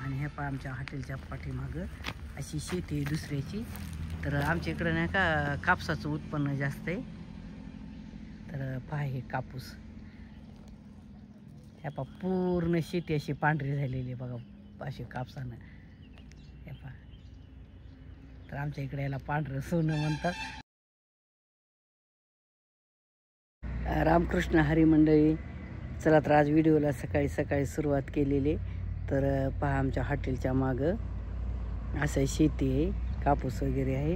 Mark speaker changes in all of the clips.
Speaker 1: आणि ह्या पहा आमच्या हॉटेलच्या पाठीमागं अशी शेती आहे दुसऱ्याची. तर आमच्या इकडं नाही का कापसाचं उत्पन्न जास्त आहे. तर पहा हे कापूस, ह्या पहा पूर्ण शेती अशी पांढरी झालेली आहे बघा अशी कापसानं. हे पहा, तर आमच्या इकडे याला पांढरं सोनं म्हणतात. रामकृष्ण हरी मंडळी, चला तर आज व्हिडिओला सकाळी सकाळी सुरुवात केलेली. तर पहा आमच्या हॉटेलच्या मागं असं शेती आहे, कापूस वगैरे आहे.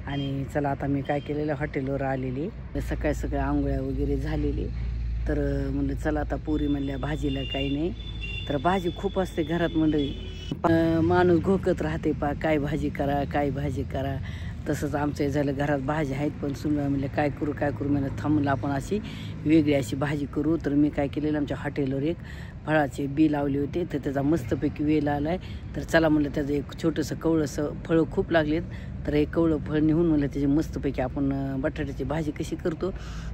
Speaker 1: आणि चला आता मी काय केलेलं, हॉटेलवर आलेली, सकाळी सकाळी आंघोळ्या वगैरे झालेली. तर म्हणलं चला आता पुरी म्हणल्या भाजीला काही नाही, तर भाजी खूप असते घरात मंडळी. माणूस घोकत राहते पा काय भाजी करा काय भाजी करा. तसंच आमचं हे झालं, घरात भाजी आहेत पण सुनबाई म्हणलं काय करू म्हणलं थांबलं आपण अशी वेगळी अशी भाजी करू. तर मी काय केलेलं, आमच्या हॉटेलवर एक फळाचे बी लावले होते, तर त्याचा मस्तपैकी वेल आला आहे. तर चला म्हणलं त्याचं एक छोटंसं कवळंसं फळं खूप लागलेत, तर एक कवळं फळ नेऊन म्हणलं त्याची मस्तपैकी आपण बटाट्याची भाजी कशी करतो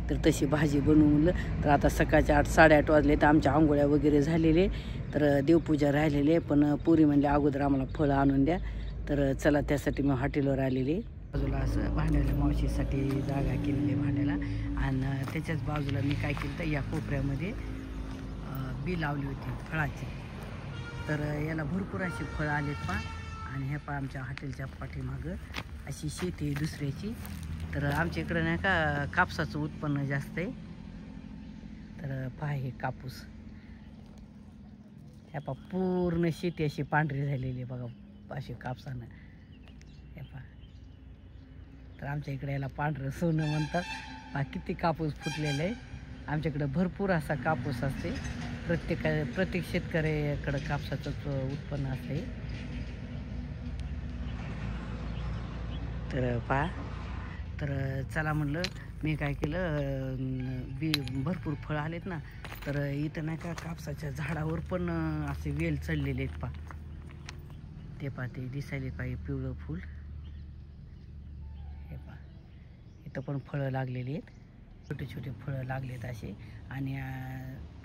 Speaker 1: तर तशी भाजी बनवू म्हणलं. तर आता सकाळचे 8-8:30 वाजले, तर आमच्या आंघोळ्या वगैरे झालेले, तर देवपूजा राहिलेले. पण पुरी म्हणले अगोदर आम्हाला फळं आणून द्या. तर चला त्यासाठी मी हॉटेलवर आलेली. बाजूला असं भांड्याला मावशीसाठी जागा केलेली आहे भांड्याला, आणि त्याच्याच बाजूला मी काय केलं तर या कोपऱ्यामध्ये बी लावली होती फळाची. तर याला भरपूर अशी फळं आलेत पा. आणि ह्या पा आमच्या हॉटेलच्या पाठीमागं अशी शेती आहे दुसऱ्याची. तर आमच्या इकडं नाही का कापसाचं उत्पन्न जास्त आहे. तर पहा हे कापूस, ह्या पा पूर्ण शेती अशी पांढरी झालेली आहे बघा अशी कापसानं. हे पहा, तर आमच्या इकडे याला पांढरं सोनं म्हणतात. पहा किती कापूस फुटलेलं आहे. आमच्याकडं भरपूर असा कापूस असते, प्रत्येक शेतकऱ्याकडं कापसाचं उत्पन्न असते. तर पहा, तर चला म्हणलं मी काय केलं, बी भरपूर फळं आलेत ना, तर इथं नाही का कापसाच्या झाडावर पण असे वेल चढलेले आहेत पा. ते पहा ते दिसायले पाहिजे पिवळं फूल. हे पहा इथं पण फळं लागलेली आहेत, छोटे छोटे फळं लागलेत असे. आणि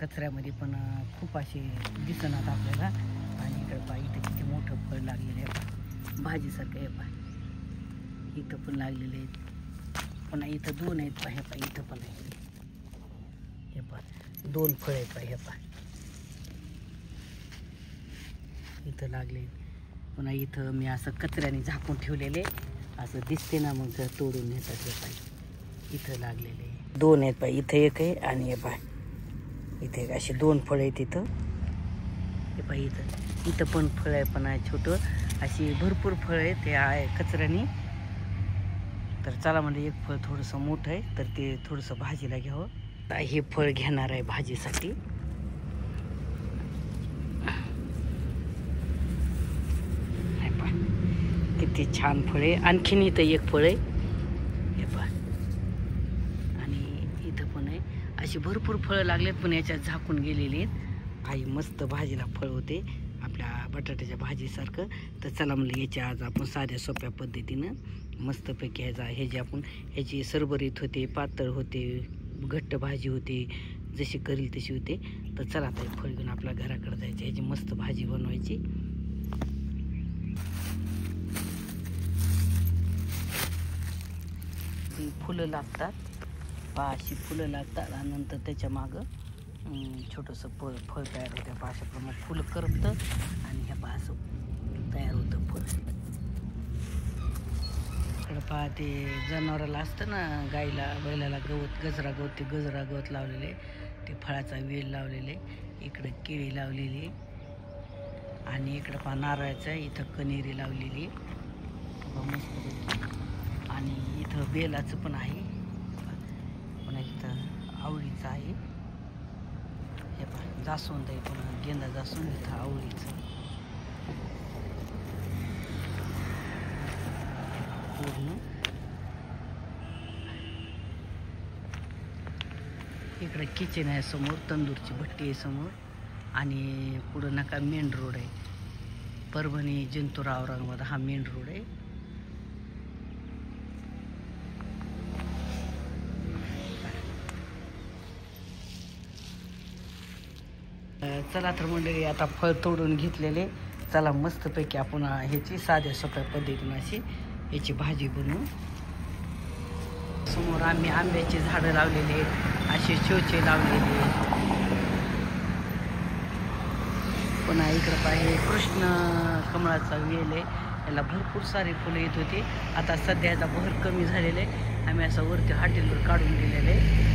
Speaker 1: कचऱ्यामध्ये पण खूप असे दिसणार आपल्याला. आणि इकडं पहा इथं किती मोठं फळ लागलेलं आहे भाजीसारखं. हे पहा इथं पण लागलेले आहेत, पुन्हा इथं 2 आहेत पहा. हे पहा इथं पण आहे, हे पहा 2 फळ आहेत पहा. हे पहा इथं लागले. पुन्हा इथं मी असं कचऱ्याने झाकून ठेवलेले, असं दिसते ना मग जर तोडून नेतात. हे पहा इथं लागलेले 2 आहेत पहा. इथं एक आहे आणि हे पहा इथे एक, असे 2 फळ आहेत इथं. हे पहा इथं पण फळ आहे पण आहे छोटं, अशी भरपूर फळ आहे ते आहे कचऱ्याने. तर चला म्हणजे एक फळ थोडंसं मोठं आहे, तर ते थोडंसं भाजीला घ्यावं. हे फळ घेणार आहे भाजीसाठी. किती छान फळ आहे. आणखीन इथं एक फळ आहे, हे पहा. आणि इथं पण आहे, अशी भरपूर फळं लागलेत पण याच्यात झाकून गेलेली आहेत. आई मस्त भाजीला फळ होते आपल्या बटाट्याच्या भाजीसारखं. तर चला म्हणलं याच्या आज आपण साध्या सोप्या पद्धतीनं मस्तपैकी हे जे आपण ह्याची सरभरीत होते, पातळ होते, घट्ट भाजी होते, जशी करील तशी होते. तर चला आता फळ घेऊन आपल्या घराकडे जायचं, ह्याची मस्त भाजी बनवायची. फुलं लागतात पहा, अशी फुलं लागतात आणि नंतर त्याच्या मागं छोटंसं फळ तयार होतं पहा. अशाप्रमाणे फुलं करपतं आणि ह्या पहा असं तयार होतं फळ. इकडं पहा ते जनावराला असतं ना, गाईला बैलाला गवत, गजरा गवत, ते गजरा गवत लावलेले, ते फळाचा वेल लावलेले. इकडं केळी लावलेली आणि इकडं पहा नारळाचं, इथं कनेरी लावलेली मस्त. आणि इथं बेलाचं पण आहे, पुन्हा इथं आवळीचं आहे. हे पहा जास्वंद आहे, पुन्हा गेंदा जास्वंद, इथं आवळीचं पूर्ण. इकडे किचन आहे समोर, तंदूरची भट्टी आहे समोर. आणि पुढं नका मेन रोड आहे, परभणी जिंतूर औरंगाबाद हा मेन रोड आहे. चला तर मंडळी आता फळ तोडून घेतलेले. चला मस्तपैकी आपण ह्याची साध्या सोप्या पद्धतीने अशी याची भाजी बनवू. समोर आम्ही आंब्याची झाडं लावलेली आहेत, असे शोचे लावलेले. पुन्हा इकडं पाहिजे कृष्ण कमळाचा वेल आहे, याला भरपूर सारी फुलं येत होती. आता सध्या याचा बहर कमी झालेला आहे. आम्ही असं वरती हॉटेलवर काढून दिलेलं आहे.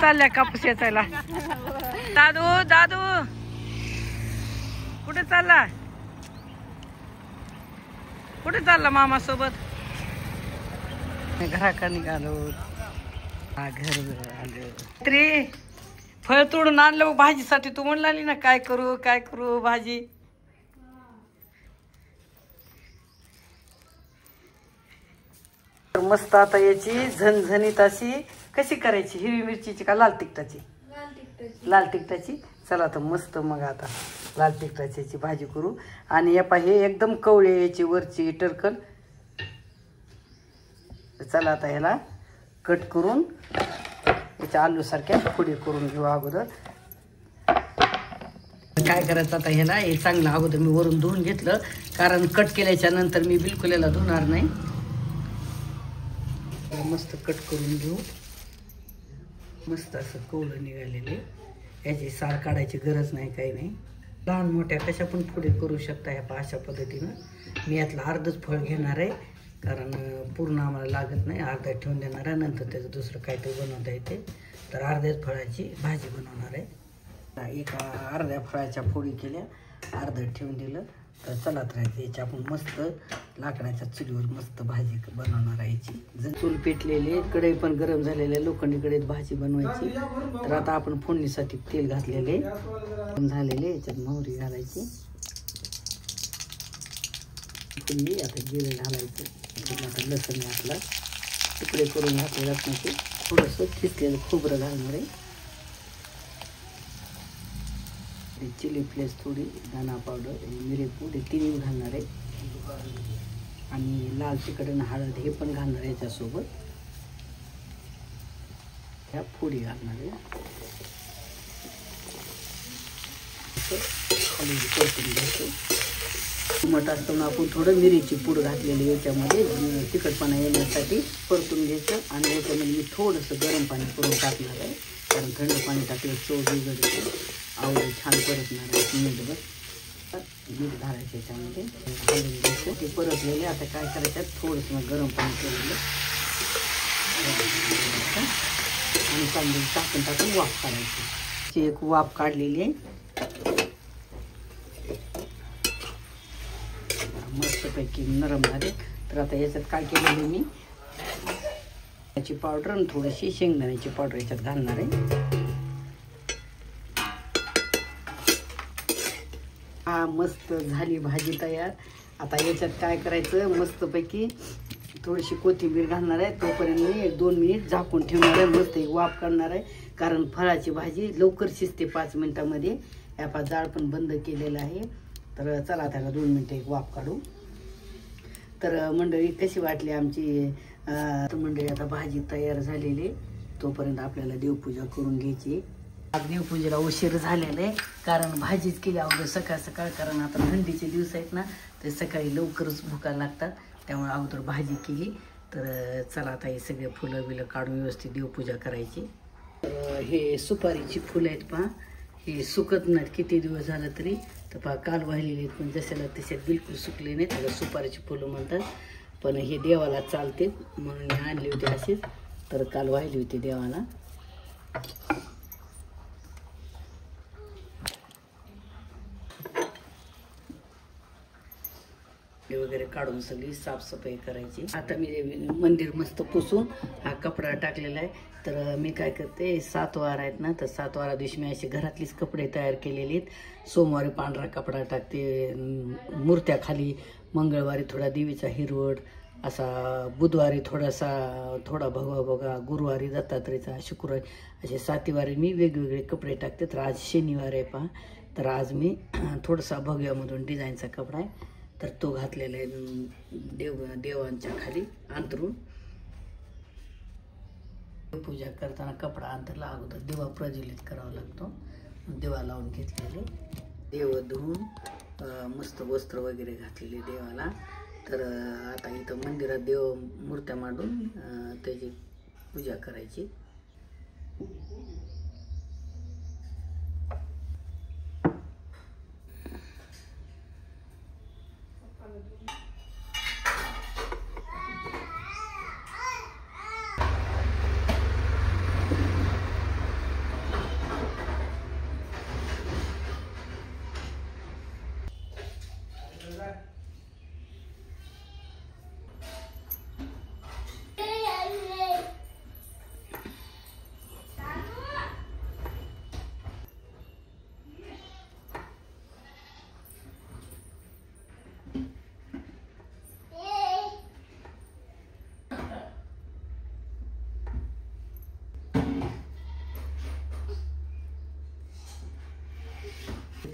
Speaker 1: चालल्या कापूस याचायला. दादू दादू कुठे चालला, कुठे चालला मामा सोबत? घराकडे निघालो. घर आलो. तरी फळ तोडून आणलं भाजीसाठी. तू म्हणलाली ना काय करू काय करू भाजी. मस्त आता याची झणझणीत अशी कशी करायची, हिरवी मिरचीची का लाल तिखटाची? लाल तिखटाची. चला तर मस्त मग आता लाल तिखटाची भाजी करू. आणि या पाहिजे एकदम कवळे याची वरची टरकल. चला आता ह्याला कट करून याच्या आलू सारख्या फोडी करून घेऊ अगोदर. काय करायचं आता ह्याला, हे चांगलं अगोदर मी वरून धुवून घेतलं, कारण कट केल्याच्या नंतर मी बिलकुल याला धुणार नाही. मस्त कट करून घेऊ. मस्त असं कवळं निघालेले. याची साल काढायची गरज नाही, काही नाही. लहान मोठ्या कशा पण फोडी करू शकता ह्या अशा पद्धतीनं. मी यातलं अर्धच फळ घेणार आहे, कारण पूर्ण आम्हाला लागत नाही. अर्धा ठेवून देणार आहे, नंतर त्याचं दुसरं काहीतरी बनवता येते. तर अर्ध्याच फळाची भाजी बनवणार आहे. एका अर्ध्या फळाच्या फोडी केल्या, अर्धं ठेवून दिलं. तर चला तर याची आपण मस्त लाकडाच्या चुलीवर मस्त भाजी बनवणार आहे. याची चूल पेटलेली, कढई पण गरम झालेले, लोखंडी कढईत भाजी बनवायची. तर आता आपण फोडणीसाठी तेल घातलेले झालेले, याच्यात मोहरी घालायची. आता जिरे घालायचं. आता लसूण घातला, तुकडे करून घातले लसणाचे. थोडंसं किसलेलं खोबरं घालणार आहे. चिली फ्लेक्स थोडी, दाणा पावडर, मिरेपूड हे तिन्ही घालणार आहे. आणि लाल तिखट आणि हळद हे पण घालणार आहे. याच्यासोबत ह्या फोडी घालणार आहे. खाली परतून घ्यायचं. मठ असताना आपण थोडं मिरीची पूड घातलेली याच्यामध्ये तिखटपणा येण्यासाठी परतून घ्यायचं. आणि याच्यामध्ये मी थोडंसं गरम पाणी करून टाकणार आहे, कारण थंड पाणी टाकलं चव बिघडते, आवडे छान परतणार आहे. मीठ घालायचं याच्यामध्ये, घालून घ्यायचं. ते परतलेले आता काय करायचं, थोडंसं गरम पाणी केलेलं आणि चांगली टाकून टाकून वाफ काढायची. एक वाफ काढलेली आहे. मस्तपैकी नरम झाले. तर आता याच्यात काय केलेलं मी, याची पावडर आणि थोडीशी शेंगदाण्याची पावडर याच्यात घालणार आहे. हा मस्त झाली भाजी तयार. आता याच्यात काय करायचं, मस्तपैकी थोडीशी कोथिंबीर घालणार आहे. तोपर्यंत मी 1-2 मिनिट झाकून ठेवणार आहे. मस्त एक वाफ काढणार आहे, कारण फळाची भाजी लवकर शिजते 5 मिनिटामध्ये. या जाळ पण बंद केलेला आहे. तर चला त्याला 2 मिनिटं एक वाफ काढू. तर मंडळी कशी वाटली आमची मंडळी. आता भाजी तयार झालेली, तोपर्यंत आपल्याला देवपूजा करून घ्यायची. आज देवपूजेला उशीर झालेला आहे, कारण भाजीच केली अगोदर सकाळ सकाळ. कारण आता थंडीचे दिवस आहेत ना, ते सकाळी लवकरच भुका लागतात, त्यामुळे अगोदर भाजी केली. तर चला आता हे सगळे फुलं बिलं काढून व्यवस्थित देवपूजा करायची. तर हे सुपारीची फुलं आहेत पहा, हे सुकत नाहीत किती दिवस झालं तरी. तर पहा काल वाहिलेले आहेत, पण जशाला तशात बिलकुल सुकले नाहीत. त्याला सुपारीची फुलं म्हणतात, पण हे देवाला चालते म्हणून मी आणली होती अशीच. तर काल वाहिली होती देवाला. वगैरे काढून सगळी साफसफाई करायची. आता मी मंदिर मस्त पुसून हा कपडा टाकलेला आहे. तर मी काय करते, 7 वार आहेत ना, तर 7 वारा दिवशी मी असे घरातलीच कपडे तयार केलेले आहेत. सोमवारी पांढरा कपडा टाकते मूर्त्या खाली, मंगळवारी थोडा देवीचा हिरवट असा, बुधवारी थोडा भगवा बघा, गुरुवारी दत्तात्रेयचा, शुक्रवारी असे 7 वारी मी वेगवेगळे कपडे टाकते. तर आज शनिवार आहे पहा, तर आज मी थोडासा भगव्यामधून डिझाईनचा कपडा आहे, तर तो घातलेला आहे देवांच्या खाली अंतरून. पूजा करताना कपडा अंतरला अगोदर दिवा प्रज्वलित करावा लागतो. दिवा लावून घेतलेले, देव धुवून मस्त वस्त्र वगैरे घातलेले देवाला. तर आता इथं मंदिरात देव मूर्त्या मांडून त्याची पूजा करायची.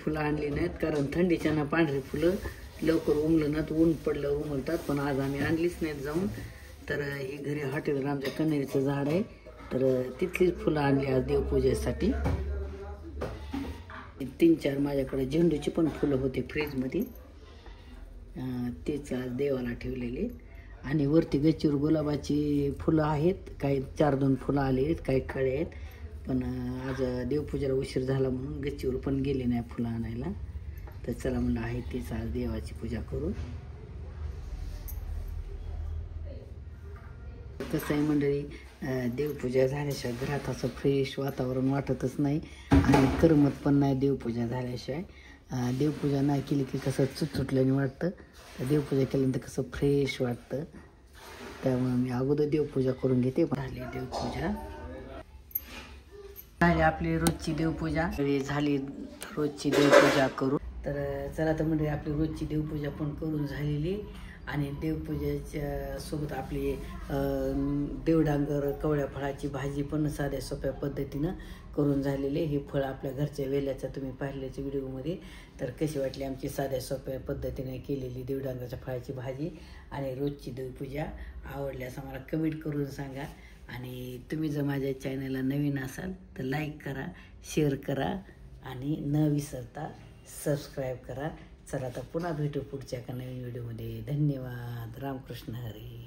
Speaker 1: फुलं आणली नाहीत कारण थंडीच्या ना पांढरी फुलं लवकर उमलं नाहीत, ऊन पडलं उमलतात. पण आज आम्ही आणलीच नाहीत जाऊन. तर ही घरी हॉटेलवर आमच्या कन्हेरीचं झाड आहे, तर तिथलीच फुलं आणली आज देवपूजेसाठी. 3-4 माझ्याकडे झेंडूची पण फुलं होते फ्रीजमध्ये, तेच आज देवाला ठेवलेले. आणि वरती गच्चीवर गुलाबाची फुलं आहेत, काही 4-2 फुलं आली आहेत, काही कळे आहेत. पण आज देवपूजेला उशीर झाला म्हणून गच्चीवर पण गेले नाही फुलं आणायला. तर चला म्हणलं आहे तीच आज देवाची पूजा करू. कसं आहे मंडळी, देवपूजा झाल्याशिवाय घरात असं फ्रेश वातावरण वाटतच नाही आणि करमत पण नाही देवपूजा झाल्याशिवाय. देवपूजा नाही केली की कसं चुटचुटल्याने वाटतं, तर देवपूजा केल्यानंतर कसं फ्रेश वाटतं. त्यामुळे मी अगोदर देवपूजा करून घेते. झाली देवपूजा, झाली आपली रोजची देवपूजा, झाली रोजची देवपूजा करू. तर चला तर म्हणजे आपली रोजची देवपूजा पण करून झालेली. आणि देवपूजेच्या सोबत आपली देवडांगर कवळ्या फळाची भाजी पण साध्या सोप्या पद्धतीनं करून झालेली. हे फळ आपल्या घरच्या वेल्याचं तुम्ही पाहिल्याच्या व्हिडिओमध्ये. तर कशी वाटली आमची साध्या सोप्या पद्धतीने केलेली देवडांगराच्या फळाची भाजी आणि रोजची देवपूजा. आवडल्यास आम्हाला कमेंट करून सांगा. आणि तुम्ही जर माझ्या चॅनलला नवीन असाल तर लाईक करा, शेअर करा आणि न विसरता सबस्क्राईब करा. चला तर पुन्हा भेटू पुढच्या एका नवीन व्हिडिओमध्ये. धन्यवाद. रामकृष्ण हरी.